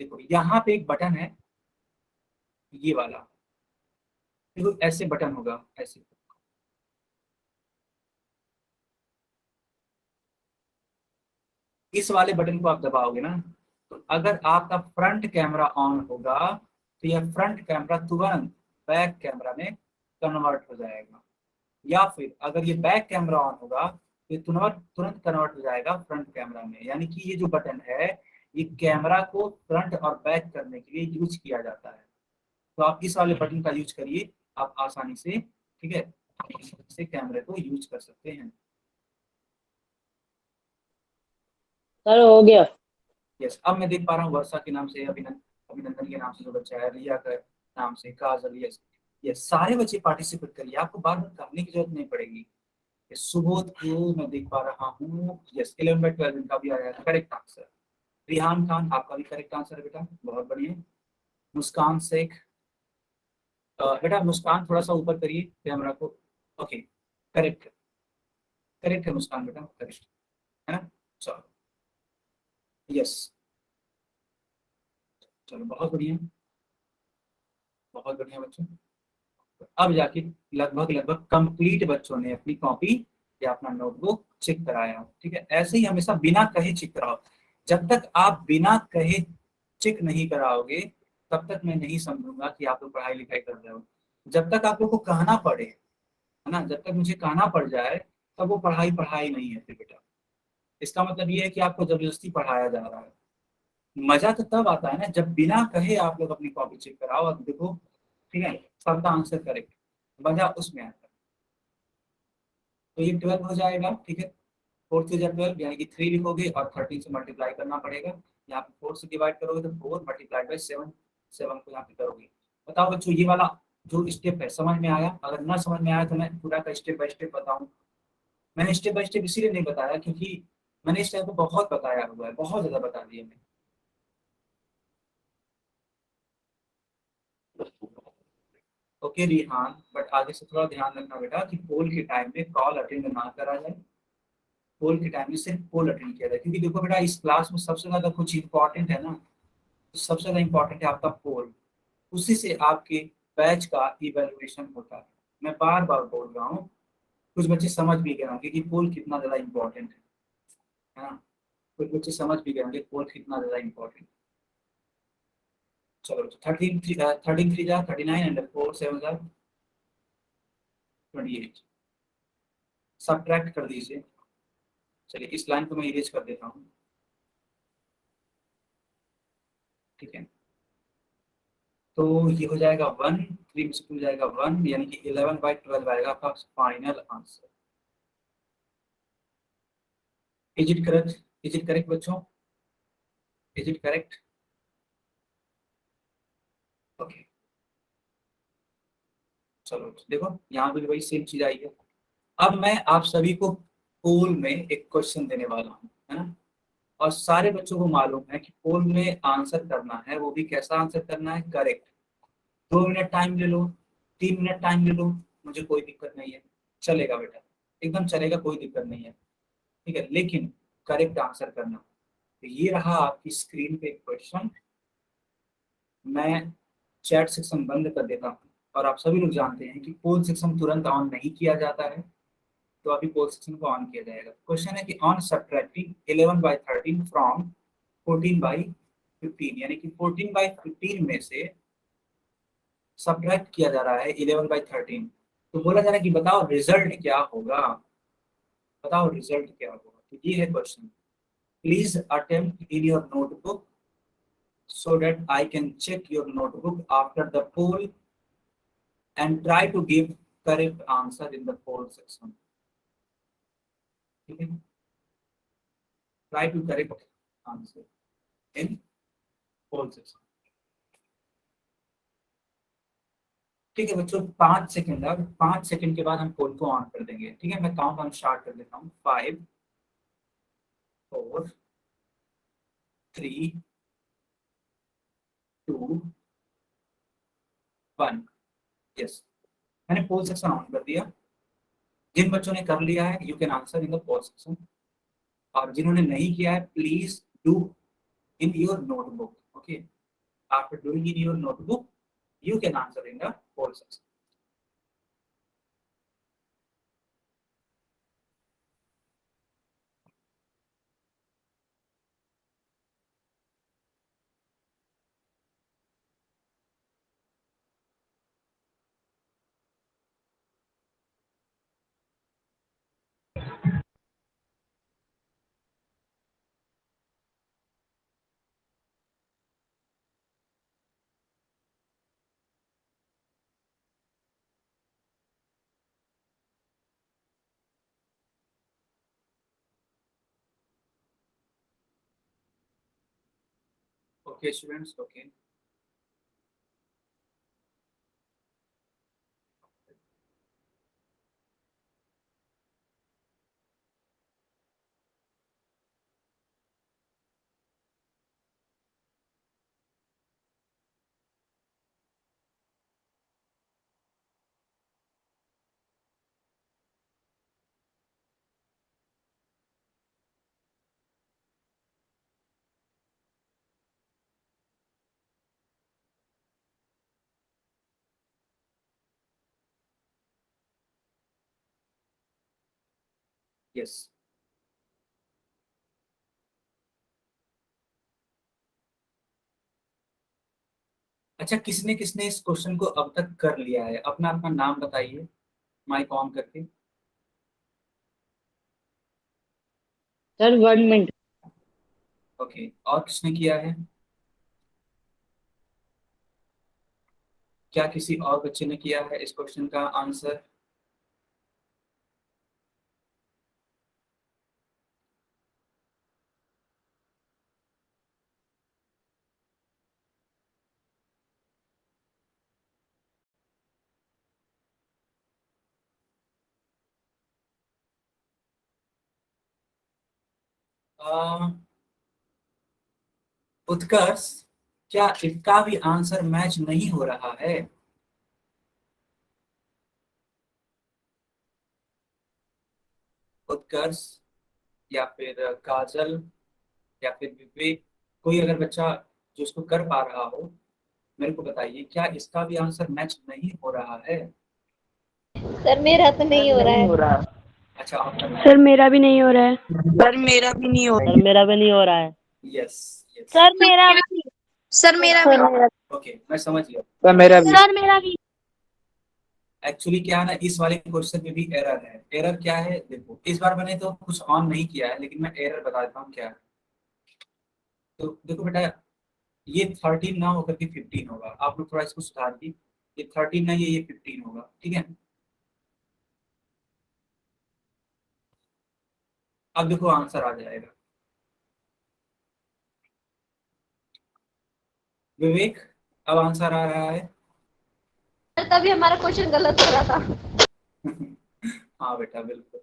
देखो यहाँ पे एक बटन है, ये वाला, देखो ऐसे बटन होगा, ऐसे। इस वाले बटन को आप दबाओगे ना, तो अगर आपका फ्रंट कैमरा ऑन होगा तो यह फ्रंट कैमरा तुरंत बैक कैमरा में कन्वर्ट हो जाएगा, या फिर अगर ये बैक कैमरा ऑन होगा तो ये तुरंत तुरंत कन्वर्ट हो जाएगा फ्रंट कैमरा में। यानी कि ये जो बटन है, ये कैमरा को फ्रंट और बैक करने के लिए यूज किया जाता है। तो आप इस वाले बटन का यूज करिए, आप आसानी से, ठीक है, से कैमरे को यूज कर सकते हैं। सर हो गया। यस, अब मैं देख पा रहा हूँ वर्षा के नाम से, अभिनंदन के नाम से जो बच्चा है, रिया के नाम से, काजल, यस। ये सारे बच्चे पार्टिसिपेट करिए, आपको बार बार करने की जरूरत नहीं पड़ेगी। ये सुबोध को मैं देख पा रहा हूँ, यस 11/12 इनका भी आया है करेक्ट आंसर। रिहान खान, आपका भी करेक्ट आंसर है बेटा, बहुत बढ़िया। मुस्कान शेख, बेटा मुस्कान थोड़ा सा ऊपर करिए कैमरा को, ओके, करेक्ट, करेक्ट है मुस्कान बेटा, करेक्ट है ना, चलो, यस, चलो बहुत बढ़िया, बहुत बढ़िया बच्चों। अब जाके लगभग लगभग कंप्लीट बच्चों ने अपनी कॉपी या अपना नोटबुक चेक कराया, ठीक है। ऐसे ही हमेशा बिना कहे चेक कराओ, जब तक आप बिना कहे चेक नहीं कराओगे तब तक मैं नहीं समझूंगा कि आप लोग पढ़ाई लिखाई कर रहे हो। जब तक आप लोग को कहना पड़े, है ना, जब तक मुझे कहना पड़ जाए, तब वो पढ़ाई पढ़ाई नहीं है फिर बेटा। इसका मतलब ये है कि आपको जबरदस्ती पढ़ाया जा रहा है। मजा तो तब आता है ना जब बिना कहे आप लोग अपनी कॉपी चेक कराओ और देखो, ठीक है, सबका आंसर करेक्ट, मजा उसमें आता है। तो ये 12 हो जाएगा, ठीक है, 4 से 12 यानी कि 3 लिखोगे और 13 से मल्टीप्लाई करना पड़ेगा। यहाँ पे 4 से डिवाइड करोगे तो 4 मल्टीप्लाइड बाई 7, 7 को यहाँ पे करोगे। बताओ बच्चों, ये वाला जो स्टेप है समझ में आया? अगर ना समझ में आया तो मैं पूरा का स्टेप बाय स्टेप बताऊं। मैंने स्टेप बाय स्टेप इसीलिए नहीं बताया क्योंकि मैंने इस टाइप को बहुत बताया हुआ है, बहुत ज्यादा बता दिया मैंने। ओके रिहान, बट आगे से थोड़ा ध्यान रखना बेटा कि पोल के टाइम में कॉल अटेंड ना करा जाए। पोल के टाइम में सिर्फ पोल अटेंड किया जाए, क्योंकि देखो बेटा इस क्लास में सबसे ज्यादा कुछ इंपॉर्टेंट है ना सबसे ज्यादा इंपॉर्टेंट है आपका पोल, उसी से आपके बैच का इवैल्यूएशन होता है। मैं बार बार बोल रहा हूँ, कुछ बच्चे समझ भी गए होंगे कि पोल कितना ज्यादा इंपॉर्टेंट है ना। कुछ बच्चे समझ भी गए होंगे पोल कितना ज्यादा इंपॉर्टेंट। चलो 13 3 जा 39 एंड 4 7 जा 28, सब्ट्रैक्ट कर दीजिए। चलिए इस लाइन को मैं इरेज कर देता हूँ, ठीक है। तो ये हो जाएगा 1, 3 में से 2 जाएगा 1, यानी कि 11/12 आएगा आपका final answer. Is it correct? Is it correct बच्चों? Is it correct? ओके, चलो देखो यहाँ पे भी वही सेम चीज आई है। अब मैं आप सभी को पोल में एक क्वेश्चन देने वाला हूँ, है ना। और सारे बच्चों को मालूम है कि पोल में आंसर करना है, वो भी कैसा आंसर करना है, करेक्ट। 2 मिनट टाइम ले लो, 3 मिनट टाइम ले लो, मुझे कोई दिक्कत नहीं है, चलेगा बेटा, एकदम चलेगा, कोई दिक्कत नहीं है, ठीक है। लेकिन करेक्ट आंसर करना। तो ये रहा आपकी स्क्रीन पे क्वेश्चन। मैं चैट सेक्शन बंद कर देता हूँ, और आप सभी लोग जानते हैं कि पोल सेक्शन तुरंत ऑन नहीं किया जाता है, तो अभी पोल सेक्शन को ऑन किया जाएगा। क्वेश्चन है कि ऑन सब्ट्रैक्टिंग 11/13 फ्रॉम 14/15, यानी कि 14/15 में से सब्ट्रैक्ट किया जा रहा है 11/13। तो बोला जा रहा है कि बताओ रिजल्ट क्या होगा, बताओ रिजल्ट क्या होगा। तो ये है question. Please attempt in your notebook so that I can check your notebook after the poll and try to give correct answer in the poll section. ठीक है, try to correct answer in poll section। ठीक है बच्चों, 5 second, अब 5 second के बाद हम पोल को ऑन कर देंगे, ठीक है। मैं काउंट ऑन स्टार्ट कर देता हूँ, 5 4 3 2 1। यस, मैंने पोल सेक्शन ऑन कर दिया। जिन बच्चों ने कर लिया है you can answer in the poll section, और जिन्होंने नहीं किया है please do in your notebook, okay, after doing in your notebook you can answer in the poll section। Okay students, okay. Yes, अच्छा किसने किसने इस क्वेश्चन को अब तक कर लिया है, अपना अपना नाम बताइए माइक ऑन करके। Sir 1 minute. ओके, और किसने किया है? क्या किसी और बच्चे ने किया है इस क्वेश्चन का आंसर? उत्कर्ष, क्या इसका भी आंसर मैच नहीं हो रहा है? उत्कर्ष या फिर काजल या फिर विवेक, कोई अगर बच्चा जो इसको कर पा रहा हो मेरे को बताइए, क्या इसका भी आंसर मैच नहीं हो रहा है? सर मेरा तो नहीं हो रहा है। अच्छा आपका सर मेरा भी नहीं हो रहा है। सर मेरा भी नहीं हो सर मेरा भी नहीं हो रहा है। यस यस सर मेरा भी। सर मेरा भी। ओके मैं समझ गया। सर मेरा भी। सर मेरा भी। एक्चुअली क्या है ना, इस वाले क्वेश्चन में भी एरर है। एरर क्या है देखो, इस बार मैंने तो कुछ ऑन नहीं किया है, लेकिन मैं एरर बता देता हूँ क्या है। तो देखो बेटा, ये 13 ना होकर के 15 होगा। आप लोग थोड़ा इसको सुधार दी, ये 13 नहीं है, ये 15 होगा, ठीक है। अब देखो आंसर आ जाएगा। विवेक, अब आंसर आ रहा है। सर तभी हमारा क्वेश्चन गलत हो रहा था। हाँ बेटा बिल्कुल।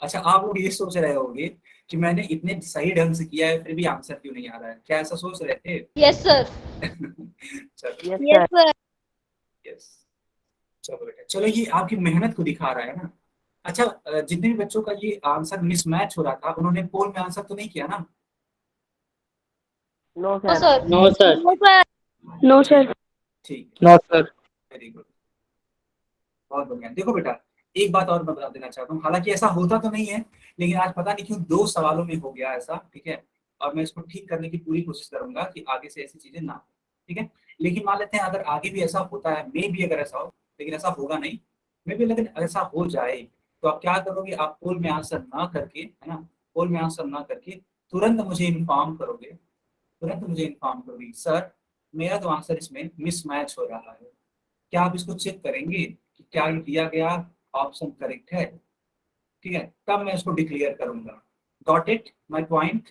अच्छा आप लोग ये सोच रहे होंगे कि मैंने इतने सही ढंग से किया है फिर भी आंसर क्यों नहीं आ रहा है, क्या ऐसा सोच रहे थे? Yes sir. चलो yes yes sir. Sir. Yes, चलो बेटा, चलो ये आपकी मेहनत को दिखा रहा है ना। अच्छा जितने भी बच्चों का ये आंसर मिसमैच हो रहा था उन्होंने पोल में आंसर तो नहीं किया ना? No no sir. Sir. No sir. No sir. No sir. ठीक, नो सर। वेरी गुड, बहुत बढ़िया। देखो बेटा, एक बात और मैं बता देना चाहता हूँ, हालांकि ऐसा होता तो नहीं है, लेकिन आज पता नहीं क्यों 2 सवालों में हो गया ऐसा, ठीक है। और मैं इसको ठीक करने की पूरी कोशिश करूंगा कि आगे से ऐसी चीजें ना हो, ठीक है। लेकिन मान लेते हैं अगर आगे भी ऐसा होता है, मे भी अगर ऐसा हो, लेकिन ऐसा होगा नहीं, मे भी, लेकिन ऐसा हो जाए तो आप क्या करोगे, आप पोल में आंसर ना करके, है ना, पोल में आंसर ना करके तुरंत मुझे इन्फॉर्म करोगे, तुरंत मुझे इन्फॉर्म करोगे सर मेरा तो आंसर इसमें मिसमैच हो रहा है। क्या आप इसको चेक करेंगे कि क्या ये दिया गया ऑप्शन करेक्ट है, ठीक है, तब मैं इसको डिक्लेयर करूंगा। Got it my point?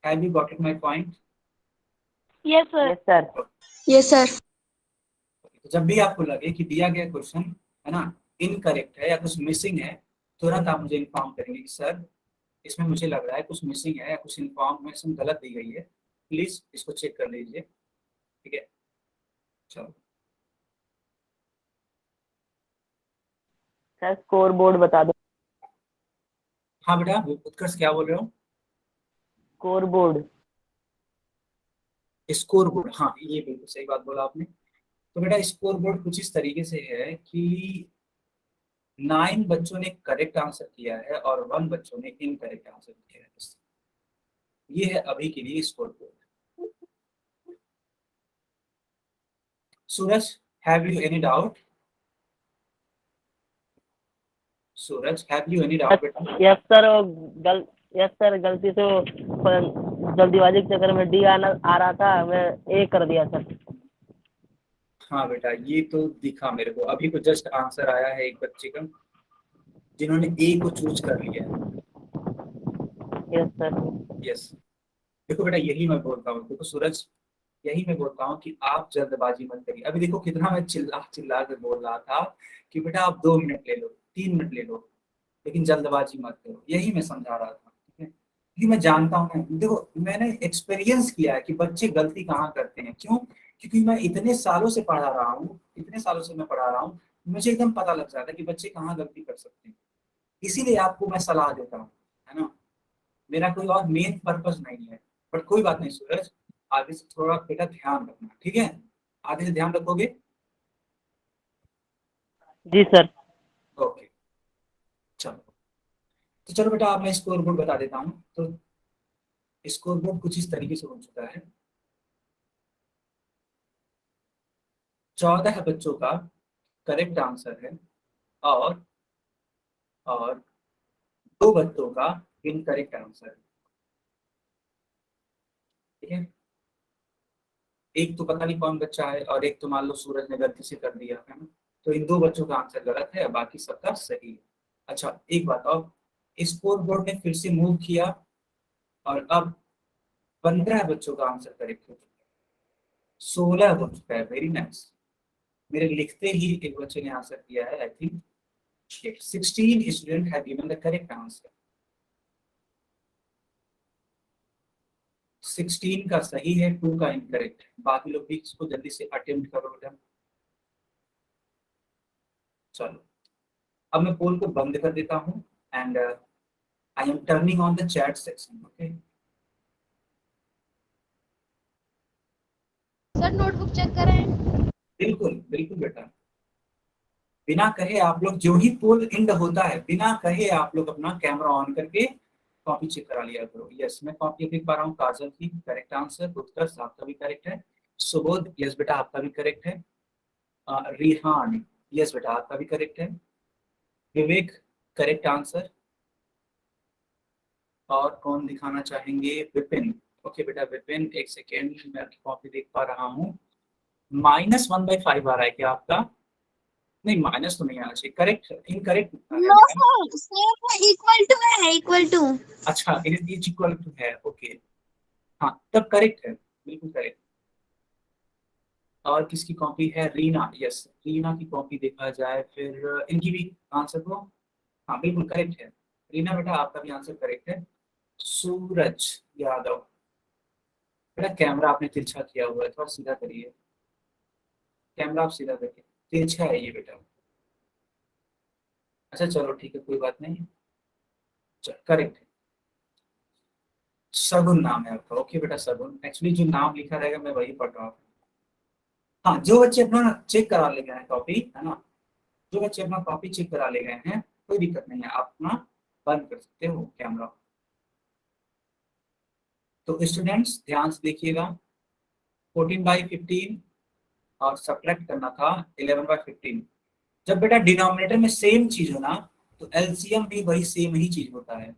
Have you got it my point? Yes sir. Yes sir. Yes sir. तो जब भी आपको लगे कि दिया गया क्वेश्चन है ना इनकरेक्ट है या कुछ मिसिंग है, तुरंत आप मुझे इन्फॉर्म करेंगे कि सर इसमें मुझे लग रहा है कुछ मिसिंग है या कुछ इन्फॉर्मेशन गलत दी गई है, प्लीज इसको चेक कर लीजिए, ठीक है। चलो सर स्कोर बोर्ड बता दो। हाँ बेटा, उत्कर्ष क्या बोल रहे हो? Score board. स्कोर बोर्ड, हाँ ये बिल्कुल सही बात बोला आपने। तो बेटा स्कोर बोर्ड कुछ इस तरीके से है कि 9 बच्चों ने करेक्ट आंसर किया है और 1 बच्चों ने इनकरेक्ट आंसर किया है। ये है अभी के लिए score board. Suraj, have you any doubt? Suraj, have you any doubt बेटा? Yes sir. यस सर, गलती से जल्दीबाजी के चक्कर में डी आना आ रहा था, मैं ए कर दिया सर। हाँ बेटा, ये तो दिखा मेरे को, अभी तो जस्ट आंसर आया है एक बच्चे का जिन्होंने ए को चूज कर लिया है। Yes sir. यस, देखो बेटा यही मैं बोलता हूँ, देखो सूरज, यही मैं बोलता हूँ कि आप जल्दबाजी मत करिए। अभी देखो कितना मैं चिल्ला चिल्ला के बोल रहा था कि बेटा आप 2 मिनट ले लो, 3 मिनट ले लो, लेकिन जल्दबाजी मत करो, यही मैं समझा रहा था, ठीक है। क्योंकि मैं जानता हूँ ना, देखो मैंने एक्सपीरियंस किया है कि बच्चे गलती कहाँ करते हैं, क्यों? क्योंकि मैं इतने सालों से पढ़ा रहा हूँ, इतने सालों से मैं पढ़ा रहा हूँ, मुझे एकदम पता लग जाता है कि बच्चे कहाँ गलती कर सकते हैं। इसीलिए आपको मैं सलाह देता हूँ, है ना, मेरा कोई और मेन पर्पस नहीं है। बट कोई बात नहीं सूरज, आगे से थोड़ा बेटा ध्यान रखना, ठीक है, आगे से ध्यान रखोगे? जी सर। ओके, चलो। तो चलो बेटा आप मैं स्कोर बोर्ड बता देता हूँ। तो स्कोर बोर्ड कुछ इस तरीके से हो चुका है। 14 बच्चों का करेक्ट आंसर है और 2 बच्चों का इनकरेक्ट आंसर है, ठीक है। एक तो पता नहीं कौन बच्चा है और एक तो मान लो सूरज ने गलती से कर दिया है ना, तो इन 2 बच्चों का आंसर गलत है, बाकी सबका सही है। अच्छा एक बात और, स्कोर बोर्ड ने फिर से मूव किया और अब 15 बच्चों का आंसर करेक्ट हो चुका है, 16 हो चुका है, वेरी नाइस। मेरे लिखते ही एक बच्चे ने आंसर किया है, I think 16 student have given the correct answer. 16 का सही है, 2 का इनकरेक्ट है। बाकी लोग भी इसको जल्दी से अटेम्प्ट करो बेटा। चलो अब मैं पोल को बंद कर देता हूँ and I am turning on the chat section, okay. Notebook check करें? बिल्कुल बिल्कुल बेटा, बिना कहे आप लोग जो ही पोल एंड होता है, बिना कहे आप लोग अपना कैमरा ऑन करके कॉपी चेक करा लिया करो। यस, मैं कॉपी देख पा रहा हूँ। काजल की करेक्ट आंसर, उत्कर्ष आपका भी करेक्ट है, सुबोध यस बेटा आपका भी करेक्ट है, रिहान यस बेटा आपका भी करेक्ट है, विवेक करेक्ट आंसर, और कौन दिखाना चाहेंगे? विपिन। ओके बेटा विपिन, एक सेकेंड, मैं आपकी कॉपी देख पा रहा हूँ। -1/5 आ रहा है क्या आपका? नहीं, माइनस तो नहीं आना चाहिए, correct incorrect no sir, sir equal to है, इक्वल टू। अच्छा, इज इक्वल टू है, ओके हाँ तब करेक्ट है, बिल्कुल करेक्ट। और किसकी कॉपी है? रीना, यस रीना की कॉपी देखा जाए फिर इनकी भी आंसर को, हाँ बिल्कुल करेक्ट है। रीना बेटा आपका भी आंसर करेक्ट है। सूरज यादव बेटा, कैमरा आपने तिरछा किया हुआ है, थोड़ा सीधा करिए कैमरा, आप सीधा करिए, तिरछा है ये बेटा। अच्छा चलो ठीक है, कोई बात नहीं, करेक्ट है। सगुन नाम है आपका, ओके बेटा सगुन। एक्चुअली जो नाम लिखा रहेगा मैं वही पढ़ रहा हूँ। हाँ, जो बच्चे अपना चेक करा ले गए हैं कॉपी, है ना, जो बच्चे अपना कॉपी चेक करा ले गए हैं, कोई दिक्कत नहीं है, आप अपना बंद कर सकते हो कैमरा। तो स्टूडेंट्स ध्यान से देखिएगा, 14/15 और सब्ट्रैक्ट करना था 11/15। जब बेटा डिनोमिनेटर में सेम चीज हो ना, तो एलसीएम भी वही सेम ही चीज होता है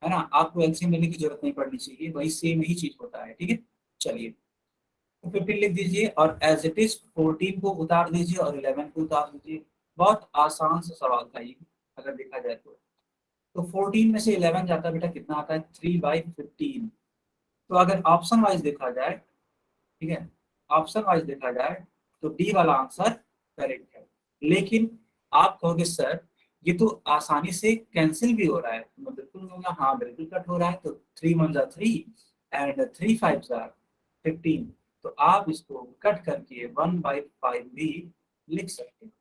ना, आपको एलसीएम लेने की जरूरत नहीं पड़नी चाहिए, वही सेम ही चीज होता है, ठीक है। चलिए, तो 15 लिख दीजिए और एज इट इज 14 को उतार दीजिए और 11 को उतार दीजिए। बहुत आसान सा सवाल था ये, अगर देखा जाए तो 14 में से 11 जाता है बेटा, कितना आता है? 3/15। तो अगर ऑप्शन वाइज देखा जाए, ठीक है, ऑप्शन वाइज देखा जाए तो डी वाला आंसर करेक्ट है। लेकिन आप कहोगे सर ये तो आसानी से कैंसिल भी हो रहा है, तो मैं बिल्कुल कहूँगा हाँ बिल्कुल कट हो रहा है। तो 3 1 जा 3 एंड 3 5 जा 15, तो आप इसको कट करके 1/5 भी लिख सकते हैं।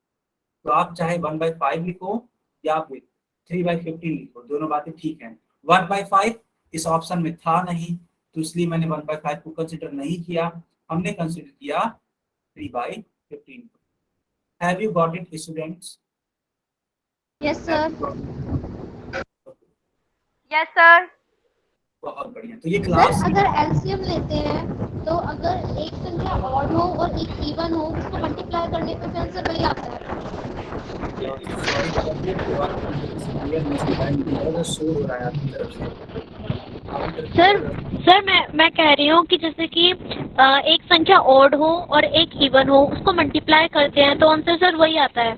तो आप चाहे 1/5 लिखो या फिर 3/15 लिखो, दोनों बातें ठीक हैं। 1/5 इस ऑप्शन में था नहीं, तो इसलिए मैंने 1/5 को कंसिडर नहीं किया, हमने कंसिडर किया 3/15। Have you got it students? Yes sir. Yes sir. बहुत बढ़िया। तो ये सर क्लास अगर एलसीएम लेते हैं तो अगर एक संख्या ऑड हो और एक इवन हो, उसको मल्टीप्लाई करने पे भी आंसर वही आता है। सॉरी बेटा, ये बात क्लियर नहीं समझ आई, मुझे थोड़ा सा शोर हो रहा है आपकी तरफ से, आपकी तरफ सर मैं कह रही हूँ कि जैसे कि एक संख्या ऑड हो और एक इवन हो, उसको मल्टीप्लाई करते हैं तो आंसर सर वही आता है।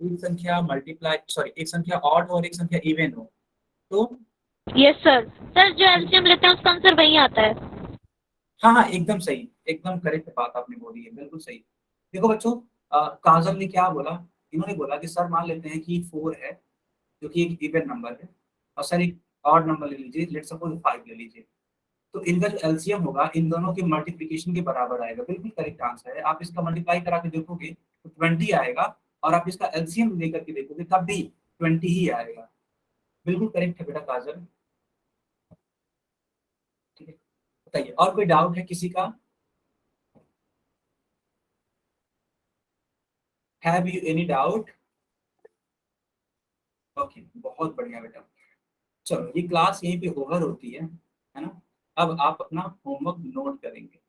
एक संख्या मल्टीप्लाई, सॉरी एक संख्या ऑड और एक संख्या इवन हो तो, यस सर जो एलसीएम लेते हैं उसका आंसर वही आता है। हाँ हाँ एकदम सही, एकदम करेक्ट बात आपने बोली है, बिल्कुल सही। देखो बच्चों, काजल ने क्या बोला, इन्होंने बोला कि सर मान लेते हैं कि 4 है जो कि एक इवन नंबर है, और सर एक ऑड नंबर ले लीजिए, लेट्स सपोज 5 ले लीजिए, तो इनका जो एलसीएम होगा इन दोनों के मल्टीप्लिकेशन के बराबर आएगा। बिल्कुल करेक्ट आंसर है। आप इसका मल्टीप्लाई करा के देखोगे तो 20 आएगा, और आप इसका एलसीएम लेकर के देखोगे तब भी 20 ही आएगा। बिल्कुल करेक्ट है बेटा काजल, ठीक है। बताइए, और कोई डाउट है किसी का? Have you any doubt? Okay, बहुत बढ़िया बेटा। चलो, ये क्लास यहीं पे ओवर होती है ना। अब आप अपना होमवर्क नोट करेंगे।